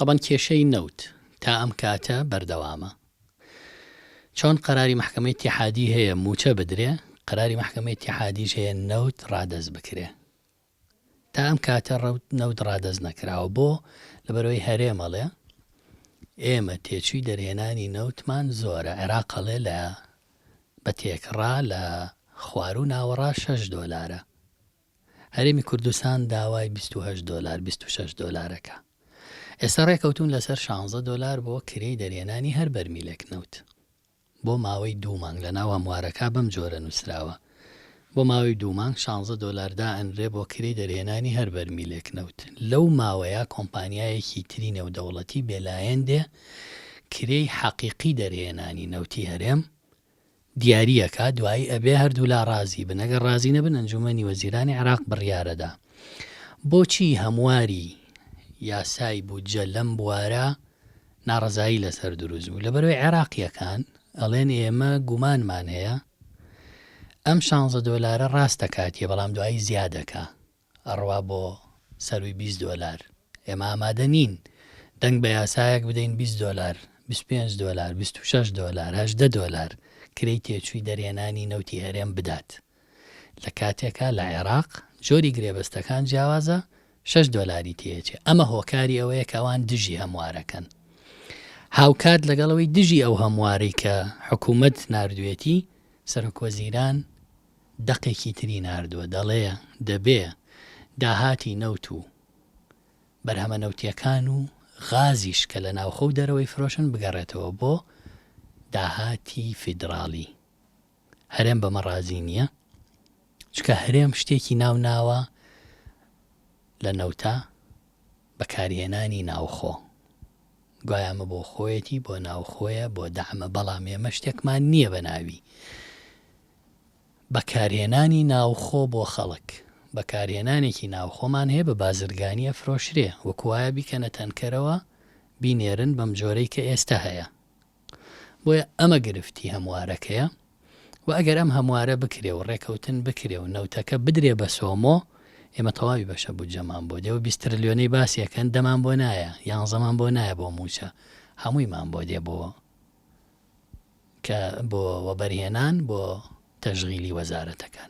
طبعا کێشەی نەوت تا ئەم کاتە بەردەوامە. چۆن قەراری محکەمەی ئیتیحادی هەیە موچە بدرێ، قەراری محکەمەی ئیتیحادیش هەیە نەوت ڕادەست بکرێ. تا ئەم کاتە نەوت ڕادەست نەکراوە بۆ لەبەرەوەی هەرێمەڵێ ئێمە تێچووی دەرهێنانی نەوتمان زۆرە. عێراقەڵێ لە بە تێکڕا لە خوار و ناوەڕا $6. هەرێمی کوردستان داوای $28 $26 ئێستا ڕێکەوتون لەسەر $16 بۆ کرێی دەرهێنانی هەر بەرمیلێک نەوت بۆ ماوەی 2 مانگ لە ناو هەموارەکە بەم جۆرە نووسراوە. بۆ ماوەی 2 مانگ $16 ئەنرێ بۆ کرێی دەرهێنانی هەر بەرمیلێک نەوت. لەو ماوەیە کۆمپانیایەکی تری نێودەوڵەتی بێلایەن دێ کرێی حەقیقی دەرهێنانی نەوتی هەرێم دیاریەکە، دوایی ئەبێ هەردوو لا ڕازی بن. ئەگەر ڕازی نەبن ئەنجومەنی وەزیرانی عێراق بڕیارەدا. بۆچی هەمواری یاسای بودجە لەم بوارە ناڕەزایی لەسەر دروست بوو؟ لەبەرەوەی عێراقیەکان ئەڵێن ئێمە گومانمان هەیە ئەم $16 ڕاست دەکاتیە بەڵام دوایی زیادەکە ئەڕوا بۆ سەروی $20. ئێمە ئامادە نین دەنگ بە یاسایەک بدەین $20 $25 $26 $18 کرێی تێچووی دەرهێنانی نەوتی هەرێم بدات. لە کاتێکە لە عێراق جۆری گرێبەستەکان جیاوازە $6 تێچێ. ئەمە هۆکاری ئەوەیە کە ئەوان دژی هەموارەکەن. هاوکات لەگەڵەوەی دژی ئەو هەموارەی کە حکوومەت ناردوێتی، سەرۆکوەزیران دەقێکی تری ناردووە، دەڵێ دەبێ داهاتی نەوت و بەرهەمە نەوتیەکان و غازیش کە لە ناوخۆ و دەرەوەی فرۆشن بگەڕێتەوە بۆ داهاتی فیدراڵی. هەرێم بەمە ڕازی نییە، چکە هەرێم شتێکی ناوە لە نەوتە بەکارهێنانی ناوخۆ. گوایامە بۆ خۆیەتی بۆ ناوخۆیە بۆ دەعمە، بەڵام ئێمە شتێکمان نییە بە ناوی بەکارهێنانی ناوخۆ بۆ خەڵک. بەکارهێنانێکی ناوخۆمان هەیە بە بازرگانیە فرۆشرێ، وەکوایە بیکەنە تەنکەرەوە بینێرن بەم جۆرەی کە ئێستا هەیە. بۆیە ئەمە گرفتی هەموارەکەیە و ئەگەر ئەم هەموارە بکرێ و ڕێکەوتن بکرێ و نەوتەکە بدرێ بە سۆمۆ، ئێمە تەواوی بەشە بودجەمان بۆ دێ و 20 تریلیۆنەی باسیەکەن دەمان بۆ نایە، 11مان بۆ نایە بۆ موچە، هەموویمان بۆ دێ کە بۆ وەبەرهێنان بۆ تەژغیلی وەزارەتەکان.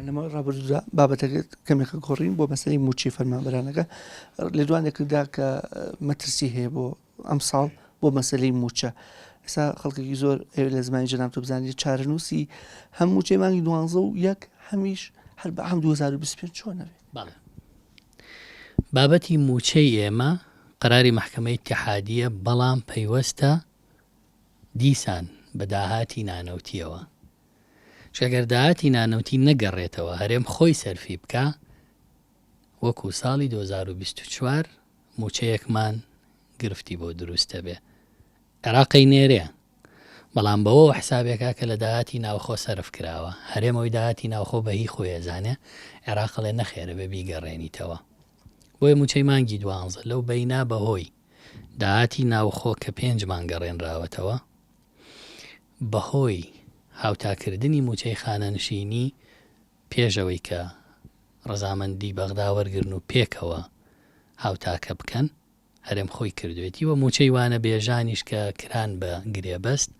لەمە ڕابردوودا بابەتەکەت کەمێکە گۆڕین بۆ مەسەلەی موچی فەرمانبەرانەکە لە دوانێکدا کە مەترسی هەیە بۆ ئەم ساڵ بۆ مەسەلەی موچە. ئێستا خەڵکێکی زۆر لە زمانی جەناب تۆ بزانێت چارەنووسی هەم موچەی مانگی 12 هەمیش هەر بە ئەم 2025 چۆنەوێ؟ بەڵێ بابەتی موچەی ئێمە قەراری محکەمەی ئیتیحادیە، بەڵام پەیوەستە دیسان بە داهاتی نانەوتیەوە. چەگەر داهاتی نانەوتی نەگەڕێتەوە هەرێم خۆی سەرفی بکە، وەکو ساڵی 2024 موچەیەکمان گرفتی بۆ دروستە بێ. عێراقی نێرێ، بەڵام بەوە حسابێکا کە لە داهاتی ناوخۆ سەرف کراوە. هەرێمەوەی داهاتی ناوخۆ بەهی خۆیەزانێ، عێراقڵێ نەخێرە بە بیگەڕێنیتەوە. بۆیە موچەی مانگی 12 لەو بەینا بەهۆی داهاتی ناوخۆ کە 5 مانگ گەڕێنراوەتەوە، بەهۆی هاوتاکردنی موچەی خانەنشینی پێشەوەی کە ڕەزامەندی بەغدا وەرگرن و پێکەوە هاوتاکە بکەن، هەرێم خۆی کردوێتی و موچەی وانە بێژانیش کە کران بە گرێبەست.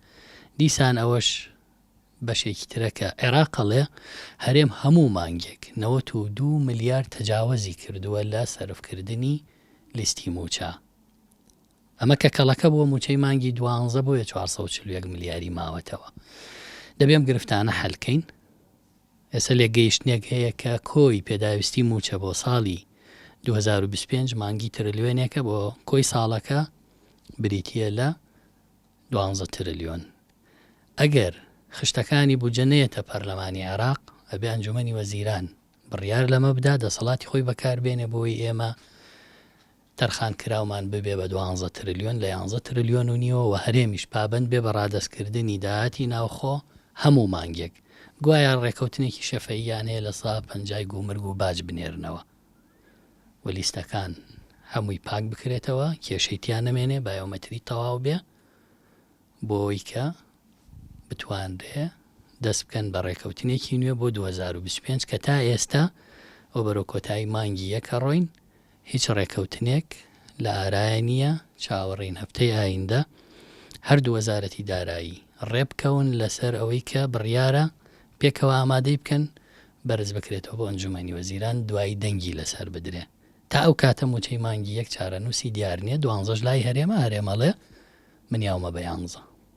دیسان ئەوەش بەشێکی ترەکە عێراقەڵێ هەرێم هەموو مانگێک 92 ملیارد تەجاوزی کردووە لە سەرفکردنی لیستی موچە. ئەمە کە کەڵەکە بۆ موچەی مانگی 12 بۆیە 441 ملیاری ماوەتەوە. دەبێم گرفتانە حەلکەین. ئێستا لێگەیشتنێک هەیە کە کۆی پێداویستی موچە بۆ ساڵی 2025 مانگی تریلیۆنێکە، بۆ کۆی ساڵەکە بریتیە لە 12 تریلیۆن. ئەگەر خشتەکانی بودجەنەیەتە پەرلەمانی عێراق، ئەبێ ئەنجومەنی وەزیران بڕیار لەمە بدا، دەسەڵاتی خۆی بەکاربێنێ بۆی ئێمە تەرخان کراومان ببێ بە 12 تریلیۆن لە 11 تریلیۆن و نیوە، و هەرێمیش پابند بێ بە ڕادەستکردنی داهاتی ناوخۆ هەموو مانگێک. گوایە ڕێکەوتنێکی شەفەییان هەیە لە سا 50 گومرگ و باج بنێرنەوە و لیستەکان هەمووی پاک بکرێتەوە، کێشەیتیان نەمێنێ، بایۆمەتری تەواو بێ بۆی کە بتوانرێ دەست بکەن بە ڕێکەوتنێکی نوێ بۆ 2025 کە تا ئێستا ئەو بەرەو کۆتایی مانگی یەکە ڕۆین هیچ ڕێکەوتنێک لە ئارایە نییە چاوەڕێین هەفتەی ئایندە هەردوو وەزارەتی دارایی ڕێبکەون لەسەر ئەوەی کە بڕیارە پێکەوە ئامادەی بکەن بەرز بکرێتەوە بۆ ئەنجومەنی وەزیران دوایی دەنگی لەسەر بدرێ تا ئەو کاتە موچەی مانگی یەک چارەنووسی دیار نییە 12 لای هەرێمە هەرێمەڵێ منیاومە بە 11